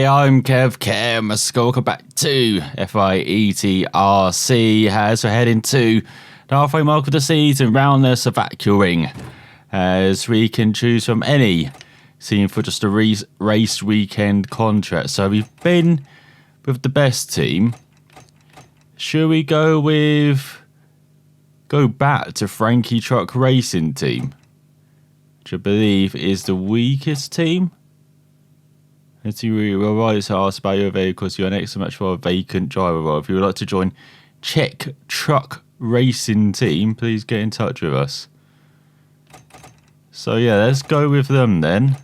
everybody, I'm Kev. Welcome back to ETRC as we're heading to the halfway mark of the season round the Slovakiaring, as we can choose from any team for just a race weekend contract. So we've been with the best team. Should we go back to Frankie Truck Racing team, which I believe is the weakest team? Let's see, we were right to ask about your vehicles. You're next to much for a vacant driver role. If you would like to join Czech Truck Racing team, please get in touch with us. So yeah, let's go with them then.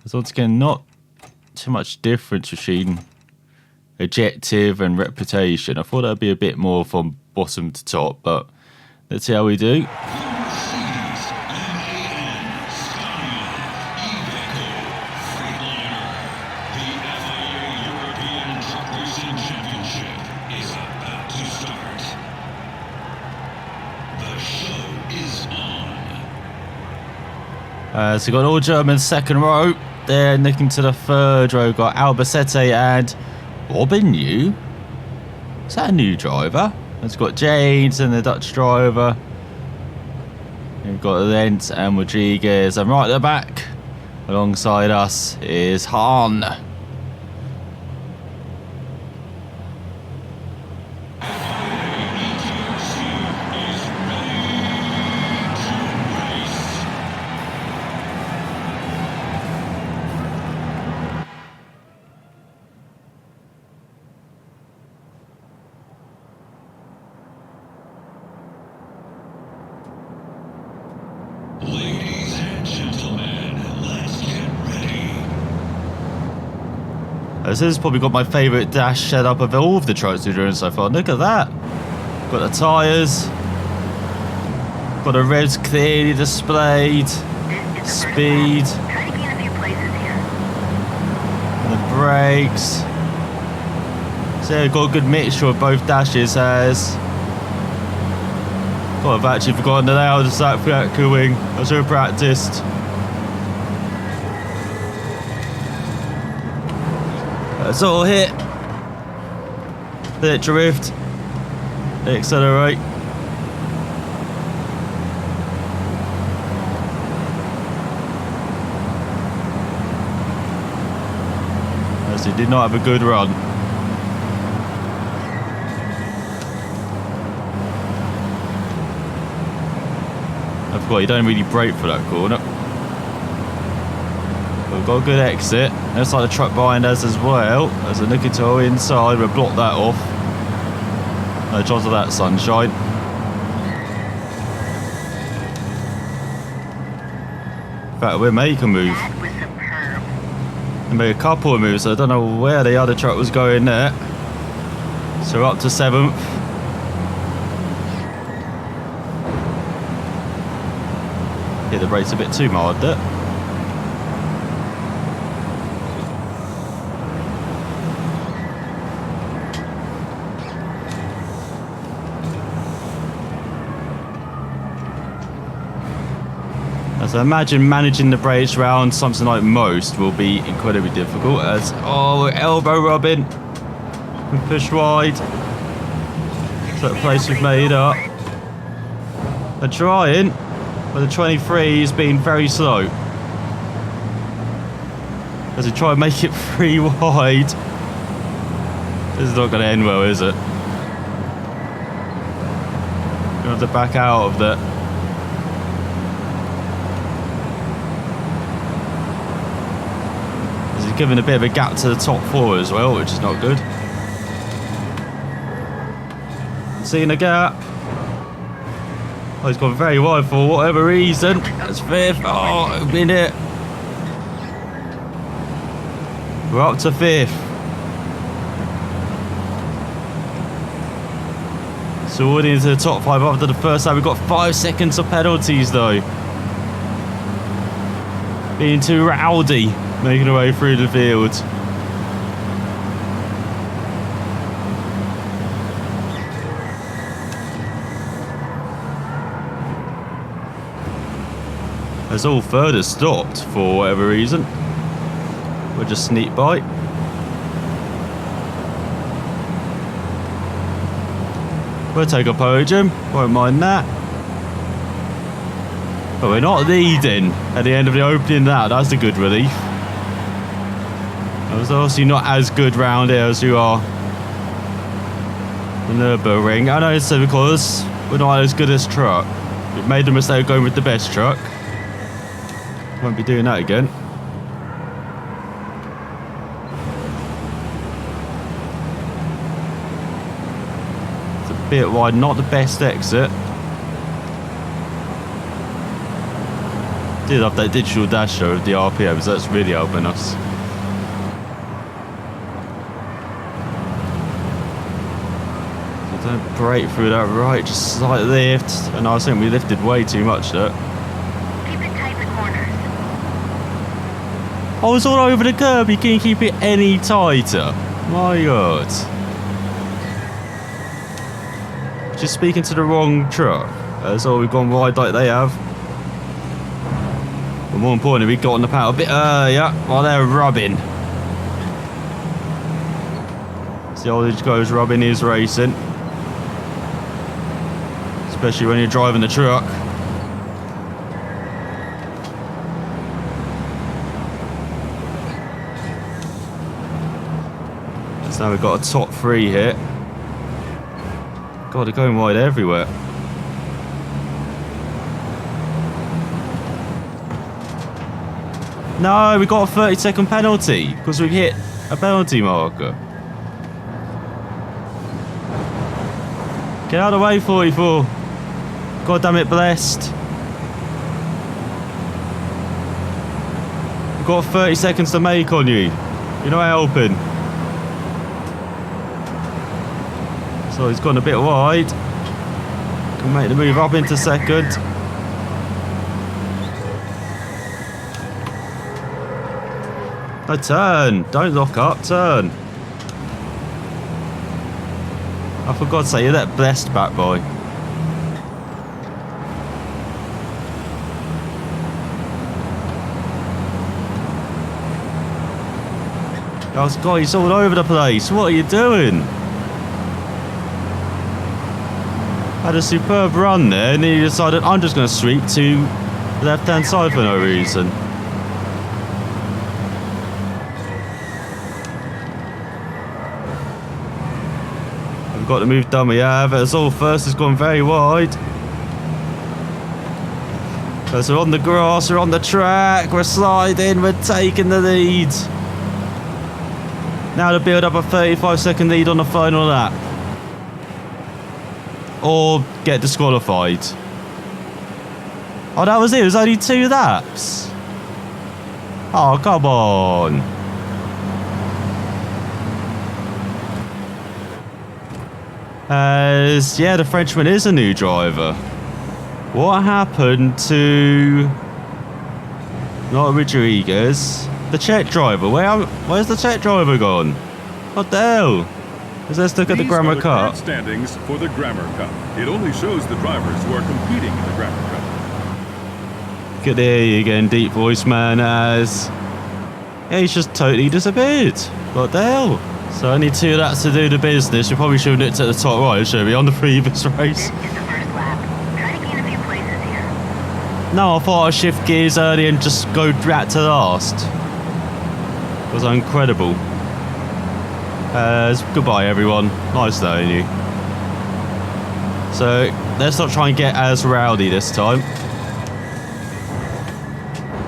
There's once again not too much difference between objective and reputation. I thought that'd be a bit more from bottom to top, but let's see how we do. So we've got all German second row. Then looking to the third row, got Albacete and Robin New. Is that a new driver? It's got James and the Dutch driver. We've got Lent and Rodriguez. And right at the back, alongside us, is Hahn. Ladies and gentlemen, let's get ready. This has probably got my favourite dash setup of all of the trucks we've done so far. Look at that. Got the tyres. Got the revs clearly displayed. Speed. And the brakes. So yeah, got a good mixture of both dashes as... Oh, I've actually forgotten the layout of the Slovakiaring. I was so practiced. That's all hit. Let it drift. Accelerate. As he did not have a good run. I forgot you don't really brake for that corner. But we've got a good exit. Looks like the truck behind us as well. As a look into our inside, we'll block that off. No chance of that sunshine. In fact, we'll make a move. We made a couple of moves, so I don't know where the other truck was going there. So we're up to 7th. Hit the brakes a bit too hard there. As I imagine managing the brakes round something like most will be incredibly difficult as, oh, we're elbow rubbing. We push wide. So the place we've made up. They're trying. But the 23 has been very slow. As we try and make it 3 wide. This is not going to end well, is it? Gonna have to back out of that. As he's giving a bit of a gap to the top 4 as well, which is not good. Seeing a gap. Oh, he's gone very wide for whatever reason. That's 5th. Oh, it'll be it. We're up to 5th. So we're into the top 5 after the first lap. We've got 5 seconds of penalties though. Being too rowdy, making our way through the field. As all further stopped for whatever reason. We'll just sneak by. We'll take a podium, won't mind that. But we're not leading at the end of the opening now, that's a good relief. I was obviously not as good round here as you are. The Nürburgring. I know it's because we're not as good as truck. We've made the mistake of going with the best truck. Won't be doing that again. It's a bit wide, not the best exit. Did have that digital dasher of the RPMs, that's really helping us. So don't break through that right, just slight lift. And I think we lifted way too much there. Keep it tight in the corners. I was all over the curb, you can't keep it any tighter. My god. Just speaking to the wrong truck. That's all, we've gone wide like they have. But more importantly, we got on the paddle a bit earlier while they're rubbing. See how these guys rubbing is racing. Especially when you're driving the truck. So now we've got a top three here. God, they're going wide everywhere. No, we got a 30-second penalty because we hit a penalty marker. Get out of the way, 44. God damn it, blessed. We've got 30 seconds to make on you. You're not helping. So he's gone a bit wide. Can make the move up into second. No, turn. Don't lock up. Turn. I forgot to say, you're that blessed back boy. Oh, God, he's all over the place. What are you doing? Had a superb run there, and he decided, I'm just going to sweep to the left-hand side for no reason. We've got the move done, we have. As all first has gone very wide. As we're on the grass, we're on the track, we're sliding, we're taking the lead. Now to build up a 35-second lead on the final lap. Or get disqualified. Oh, that was it. It was only 2 laps. Oh, come on. As, yeah, the Frenchman is a new driver. What happened to... Not Rodriguez. The Czech driver. Where's the Czech driver gone? What the hell? Let's look at the Grammar Cup. Standings for the Grammar Cup. It only shows the drivers who are competing in the Grammar Cup. Good to hear you again, deep voice man, as... Yeah, he's just totally disappeared. What the hell? So only 2 laps to do the business. We probably should have nipped at the top right, should we, on the previous race? This is the first lap. Try to gain a few places here. No, I thought I'd shift gears early and just go right to last. It was incredible. Goodbye everyone, nice knowing you. So let's not try and get as rowdy this time.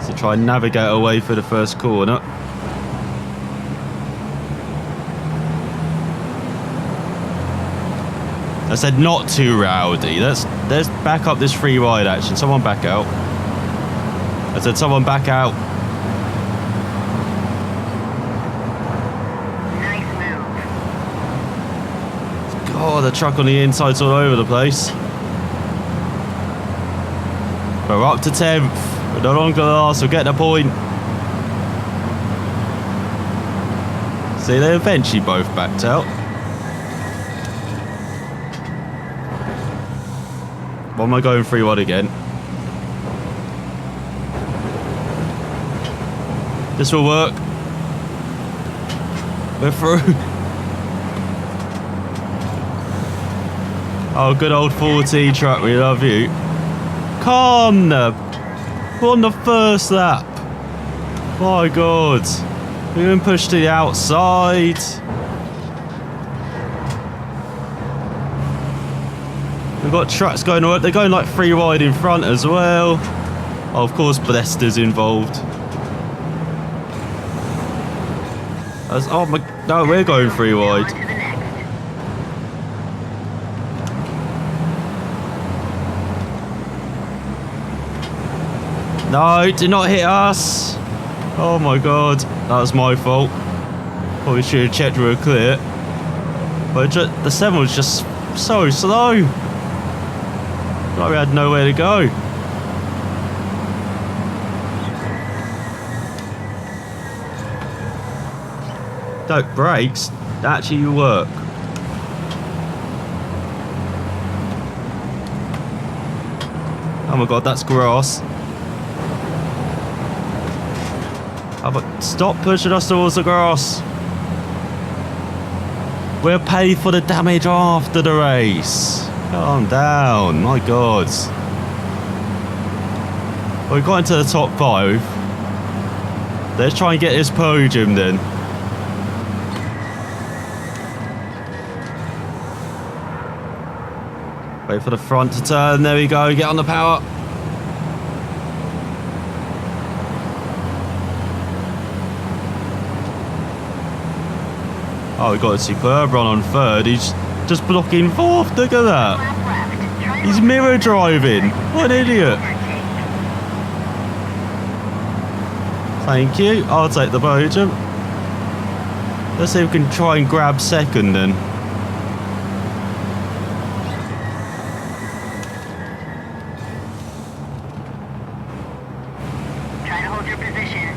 So try and navigate away for the first corner. I said not too rowdy. Let's back up this free ride action. Someone back out. I said someone back out. Oh, the truck on the inside's all over the place. We're up to 10th. We're no longer last, we'll get the point. See, they eventually both backed out. Why am I going 3-1 again? This will work. We're through. Oh, good old 14 truck, we love you. Come on, we're on the first lap. My God. We've been pushed to the outside. We've got trucks going on. They're going like 3 wide in front as well. Oh, of course, Blester's involved. Oh my, no, we're going 3 wide. On to the next. No, do not hit us. Oh my God, that was my fault. Probably should have checked we were clear. But the 7 was just so slow. Like we had nowhere to go. Don't brakes actually work. Oh my God, that's grass. Oh, but stop pushing us towards the grass. We'll pay for the damage after the race. Calm down, my God. Well, we got into the top 5. Let's try and get this podium then. Wait for the front to turn. There we go. Get on the power. Oh, we got a superb run on 3rd. He's just blocking 4th. Look at that. Lap left. Try to He's mirror driving. What an idiot. overtake. Thank you. I'll take the podium. Let's see if we can try and grab 2nd then. Try to hold your position.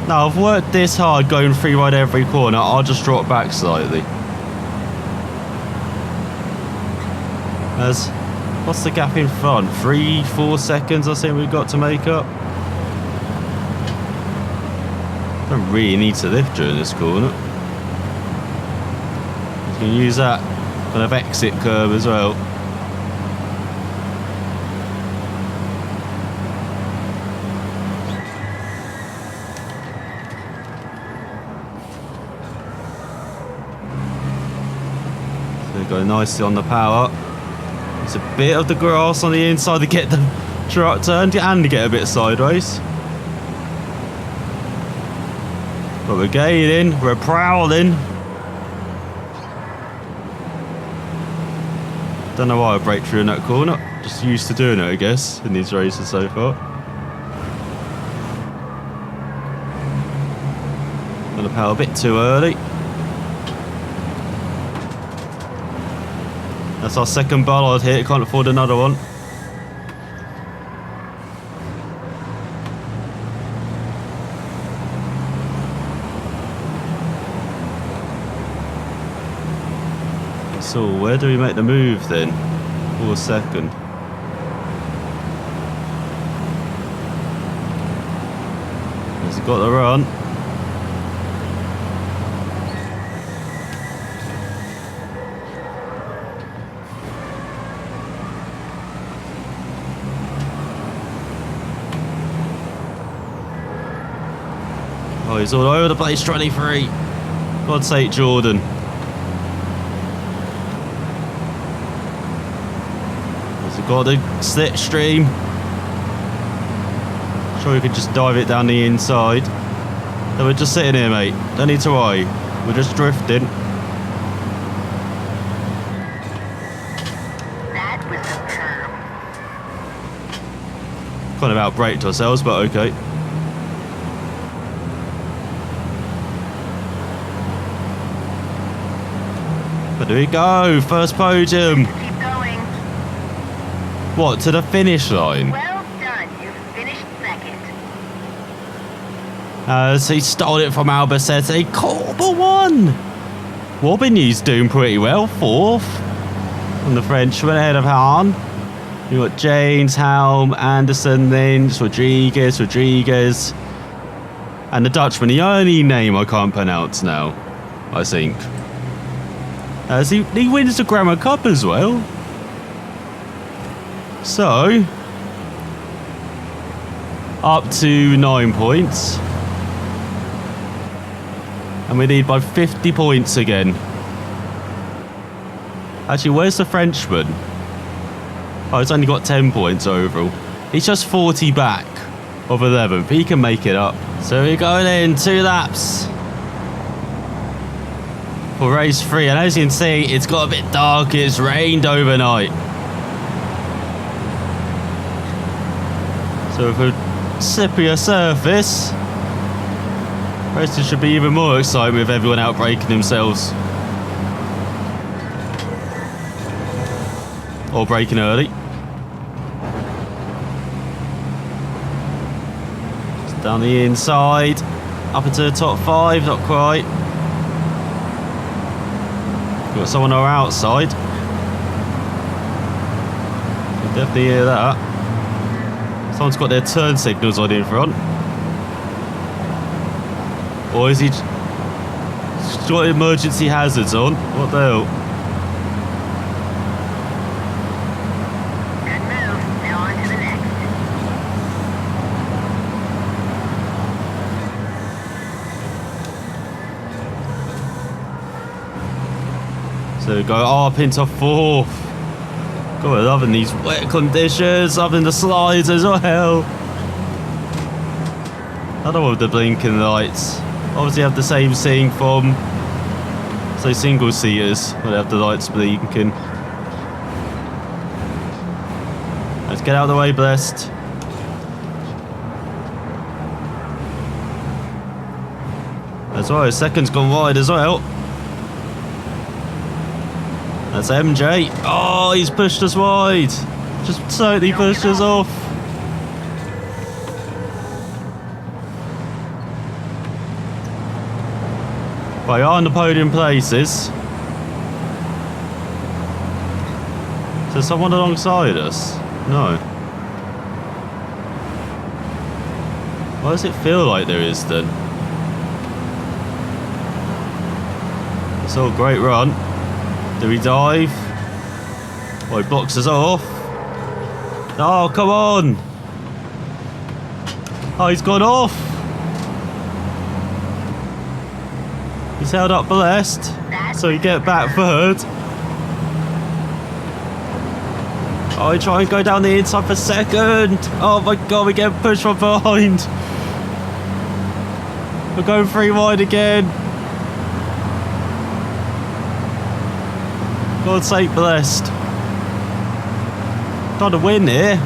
Now, I've worked this hard going 3 wide every corner. I'll just drop back slightly. What's the gap in front? 3-4 seconds I think we've got to make up. Don't really need to lift during this corner. You can use that kind of exit curve as well. So we go nicely on the power. It's a bit of the grass on the inside to get the truck turned and to get a bit sideways. But we're gaining, we're prowling. Don't know why I break through in that corner. Just used to doing it, I guess, in these races so far. Gonna power a bit too early. That's our 2nd bollard hit, can't afford another one. So where do we make the move then? For 2nd. Has he got the run? Oh, he's all over the place, 23. God's sake, Jordan. Has he got the slipstream? Sure, we could just dive it down the inside. No, we're just sitting here, mate. Don't need to worry. We're just drifting. That was superb. Kind of outbraked ourselves, but okay. But there we go, first podium. Keep going. What, to the finish line? Well done. You finished 2nd. As he stole it from Albacete, Corba won. Wobbinew's doing pretty well, 4th. And the Frenchman ahead of Hahn. You've got James, Helm, Anderson, Lynch, Rodriguez. And the Dutchman, the only name I can't pronounce now, I think. As he wins the Grammar Cup as well. So, up to 9 points. And we need by 50 points again. Actually, where's the Frenchman? Oh, he's only got 10 points overall. He's just 40 back of 11th. He can make it up. So we're going in 2 laps for race 3. And as you can see, it's got a bit dark. It's rained overnight. So with a slippier surface, racing should be even more exciting with everyone out breaking themselves. Or breaking early. Just down the inside, up into the top 5, not quite. Got someone on our outside. Can definitely hear that. Someone's got their turn signals on in front. Or is he got emergency hazards on? What the hell? Good move. Now on to the next. So we go up into 4th. God, we're loving these wet conditions, loving the slides as well. I don't want the blinking lights. Obviously have the same thing from, say, single seaters, where they have the lights blinking. Let's get out of the way, blessed. That's right, second's gone wide as well. That's MJ. Oh, he's pushed us wide. Just totally pushed us off. Right, we are on the podium places. Is there someone alongside us? No. Why does it feel like there is then? It's all a great run. Do we dive? Oh, he blocks us off. Oh, come on. Oh, he's gone off. He's held up blessed. So you get back 3rd. Oh, we try and go down the inside for 2nd. Oh my god, we get pushed from behind. We're going 3 wide again. God's sake, blessed. Trying to win here.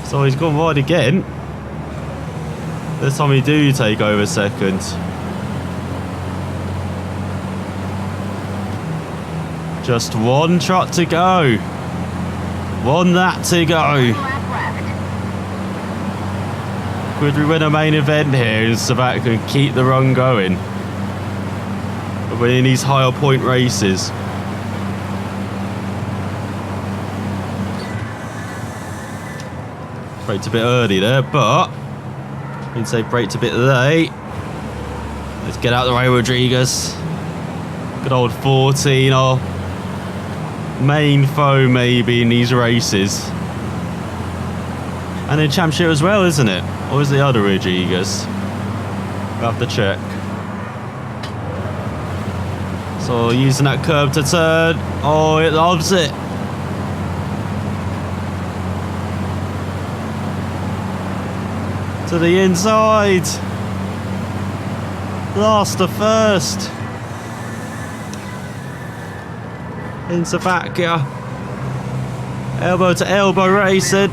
So he's gone wide again. This time we do take over 2nd. Just 1 truck to go. 1 lap to go. Lap left. Could we win a main event here in Slovakia and keep the run going? Winning these higher point races. Braked a bit early there, but I can say braked a bit late. Let's get out of the way, Rodriguez. Good old 14, our main foe maybe in these races. And in championship as well, isn't it? Or is the other Rodriguez? We'll have to check. So using that curb to turn. Oh, it loves it. To the inside. Last to first. In Slovakia. Elbow to elbow racing.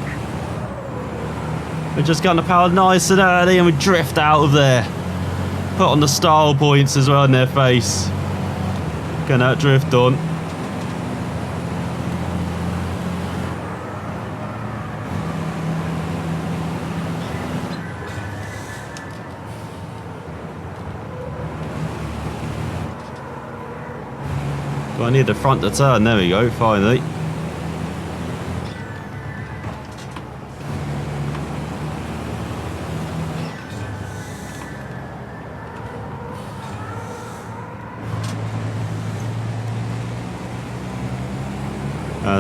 We're just going to power nice and early and we drift out of there. Put on the style points as well in their face. Get that drift on. Well, I need the front to turn. There we go, finally.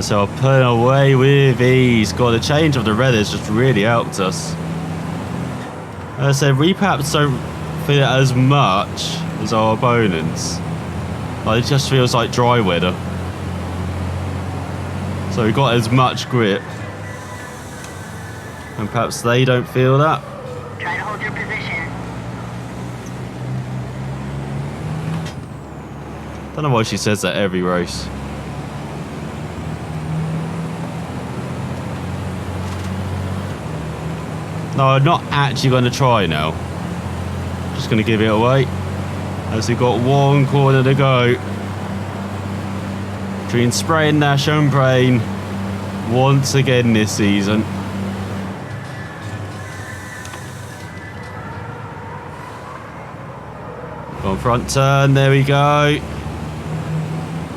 So I'll put away with ease. God, the change of the red has just really helped us. So we perhaps don't feel it as much as our opponents. Like, it just feels like dry weather. So we've got as much grip. And perhaps they don't feel that. Try to hold your position. Don't know why she says that every race. No, I'm not actually going to try now. Just going to give it away. As we've got one corner to go. Between Spray and Nash and Brain once again this season. On front turn, there we go.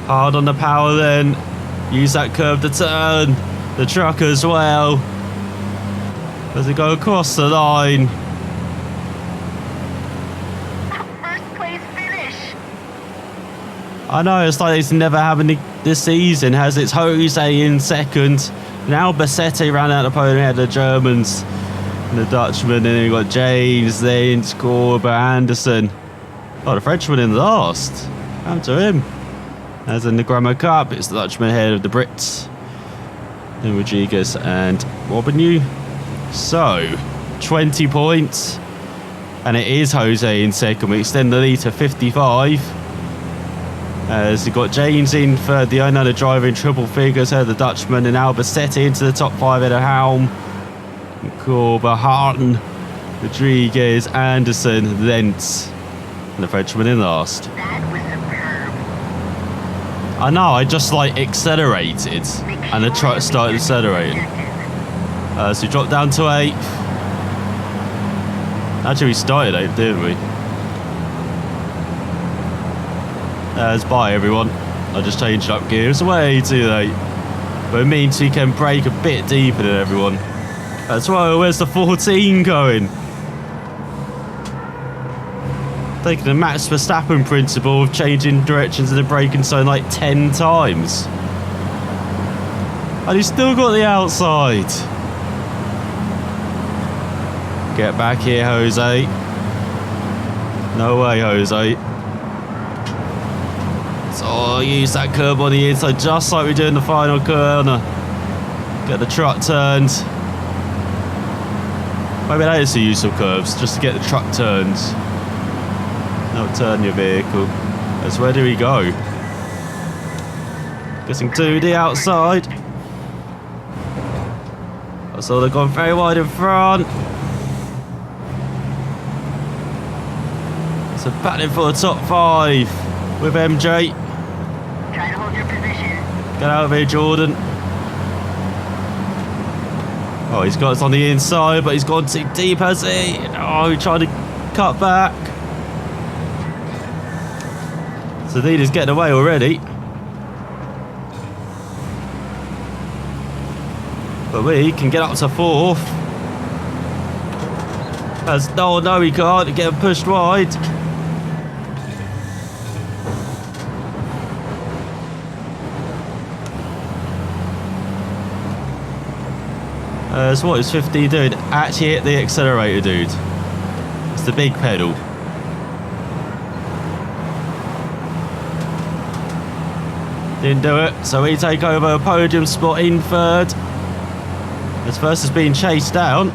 Hard on the power then. Use that curve to turn. The truck as well. As we go across the line. First place finish. I know, it's like it's never happened this season. Has it's Jose in second. Now Bassetti ran out the podium ahead of the Germans and the Dutchman. And then we got James, then Scorber, Anderson. Oh, the Frenchman in last. Happened to him. As in the Grammar Cup, it's the Dutchman ahead of the Brits. Then Rodriguez and Robineux. So, 20 points. And it is Jose in second. We extend the lead to 55. As we've got James in third, the only other driver in triple figures, the Dutchman, and Albacete into the top five at a helm. Corber, Harton, Rodriguez, Anderson, Lentz, and the Frenchman in last. That was superb. I know, I just like accelerated, and the truck started accelerating. So we dropped down to 8th. Actually, we started 8th, didn't we? It's bye everyone. I just changed up gears way too late. But it means we can brake a bit deeper than everyone. That's why, where's the 14 going? Taking the Max Verstappen principle of changing directions and then braking so like 10 times. And he's still got the outside. Get back here, Jose. No way, Jose. So I'll use that curb on the inside just like we do in the final corner. Get the truck turned. Maybe that is the use of curves, just to get the truck turned. Now turn your vehicle. That's where do we go? Getting to the outside. So they've gone very wide in front. So battling for the top 5 with MJ. Try to hold your position. Get out of here, Jordan. Oh, he's got us on the inside, but he's gone too deep, has he? Oh, he's trying to cut back. So the leader's getting away already. But we can get up to 4th. As no, we can't. Get pushed wide. So what is 50 doing? Actually hit the accelerator, dude. It's the big pedal. Didn't do it, so we take over a podium spot in 3rd. As first is being chased down.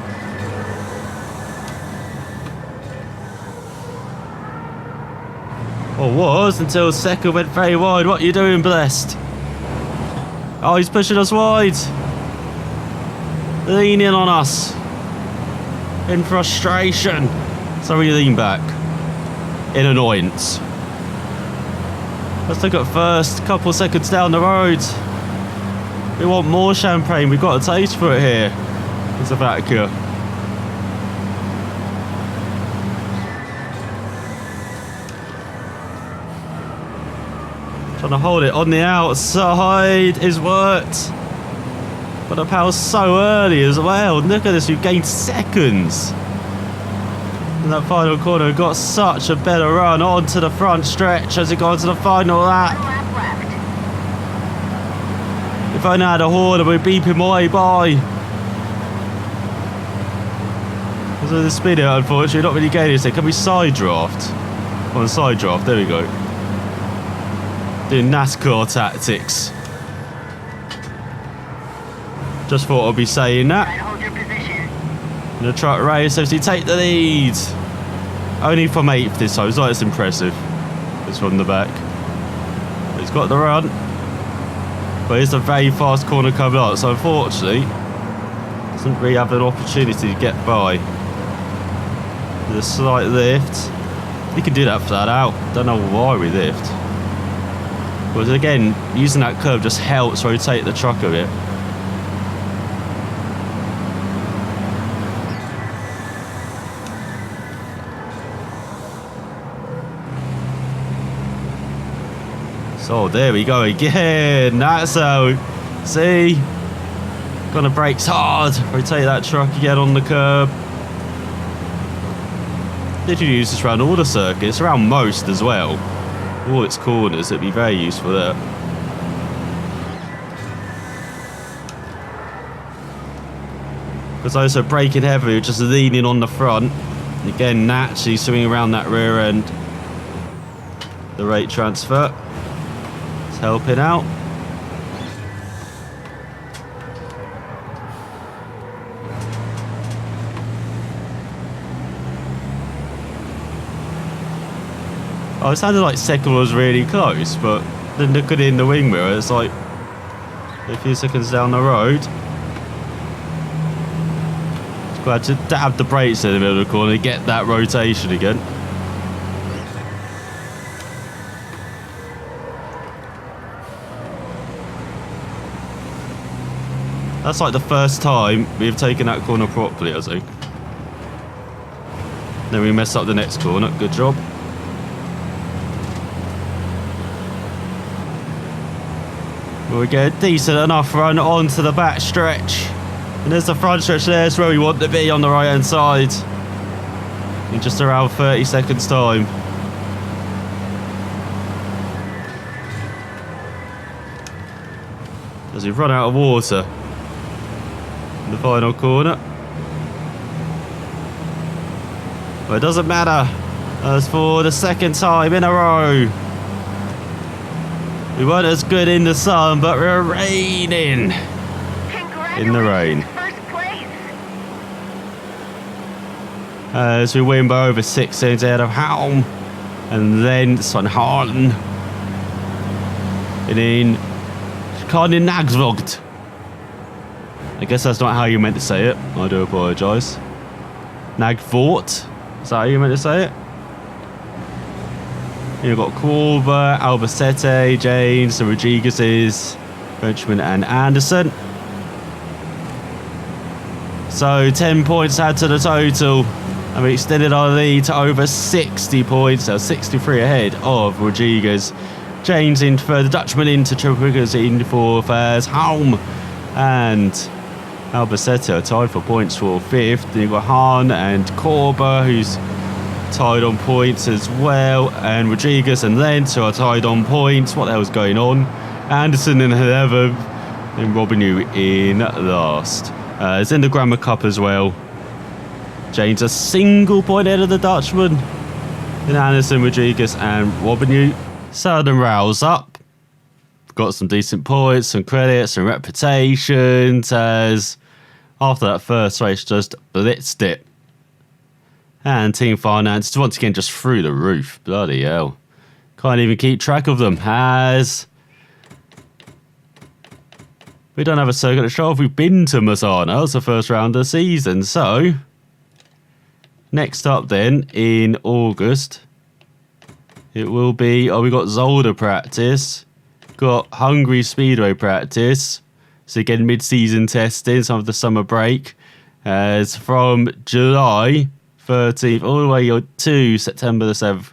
Or was, until 2nd went very wide. What are you doing, Blessed? Oh, he's pushing us wide. Lean in on us. In frustration. So we lean back. In annoyance. Let's look at first. Couple seconds down the road. We want more champagne. We've got a taste for it here. It's a vodka. Trying to hold it on the outside is worked. But the power's so early as well. Look at this, we've gained seconds. In that final corner, we've got such a better run onto the front stretch as we go into the final lap. One lap left. If phone out a horn and we're beeping way by. So the spinner, unfortunately, not really getting it. Can we side draft? On side draft, there we go. Doing NASCAR tactics. Just thought I'd be saying that. Try to hold your position. In the truck race, obviously take the lead. Only from 8th this time, so that's impressive. It's from the back. He's got the run. But it's a very fast corner coming up, so unfortunately, doesn't really have an opportunity to get by. There's a slight lift. We can do that flat out. Don't know why we lift. But again, using that curve just helps rotate the truck a bit. So there we go again. That's how. See? Gonna brakes hard. Rotate that truck again on the curb. Did you use this around all the circuits? Around most as well. All its corners. It'd be very useful there. Because also braking heavy, just leaning on the front. Again, naturally swinging around that rear end. The rate transfer. Helping out. Oh, it sounded like second was really close, but then looking in the wing mirror, it's like a few seconds down the road. Just glad to dab the brakes in the middle of the corner, get that rotation again. That's like the first time we've taken that corner properly, I think. Then we mess up the next corner. Good job. We get a decent enough run onto the back stretch. And there's the front stretch there. It's where we want to be on the right hand side. In just around 30 seconds time. As we run out of water. In the final corner. But it doesn't matter. As for the second time in a row. We weren't as good in the sun, but we're raining in the rain. First place. As we win by over 6 seconds ahead of Helm. And then Sunharden. And then Karin Nagsvogt. I guess that's not how you meant to say it. I do apologise. Nagvort. Is that how you meant to say it? You've got Corber, Albacete, James, the Rodriguez's, Benjamin and Anderson. So 10 points add to the total. And we extended our lead to over 60 points. So 63 ahead of Rodriguez. James in for the Dutchman into triple figures in fourth as Helm. And Albacete are tied for points for fifth. Then you've got Hahn and Corber, who's tied on points as well, and Rodriguez and Lentz are tied on points. What the hell's going on? Anderson in 11th, and Robinu in last. It's in the Grammar Cup as well. James a single point ahead of the Dutchman. Then Anderson, Rodriguez and Robinu. Southern Rouse up. Got some decent points, some credits, some reputations, as after that first race just blitzed it. And Team Finance, once again, just through the roof. Bloody hell. Can't even keep track of them. As we don't have a circuit to show off. We've been to Masana. It's the first round of the season. So, next up then, in August, it will be, we got Zolder practice. Got Hungary Speedway practice. So again, mid-season testing, some of the summer break. As from July 13th all the way to September the 7th.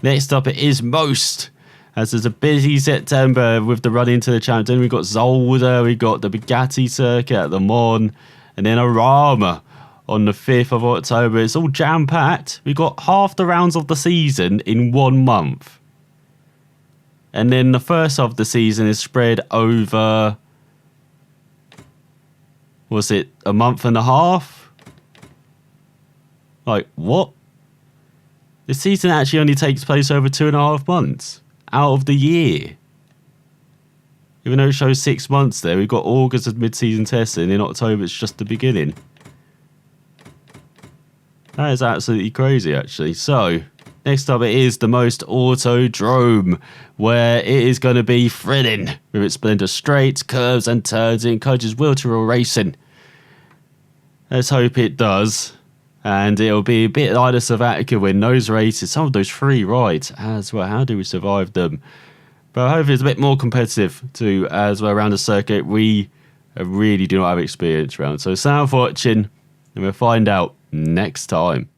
Next up it is Most, as there's a busy September with the run into the champ. Then we've got Zolder, we've got the Bugatti circuit at the Mon, and then Arama on the 5th of October. It's all jam-packed. We've got half the rounds of the season in 1 month. And then the first of the season is spread over was it a month and a half? Like, what? The season actually only takes place over 2.5 months out of the year. Even though it shows 6 months there, we've got August as mid-season testing. In October, it's just the beginning. That is absolutely crazy, actually. So, next up it is the most autodrome, where it is going to be thrilling with its blend of straights, curves and turns. It encourages wheel-to-wheel racing. Let's hope it does. And it'll be a bit like the Slovakia win those races, some of those free rides as well. How do we survive them? But hopefully it's a bit more competitive too, as well around the circuit. We really do not have experience around. So thanks for watching, and we'll find out next time.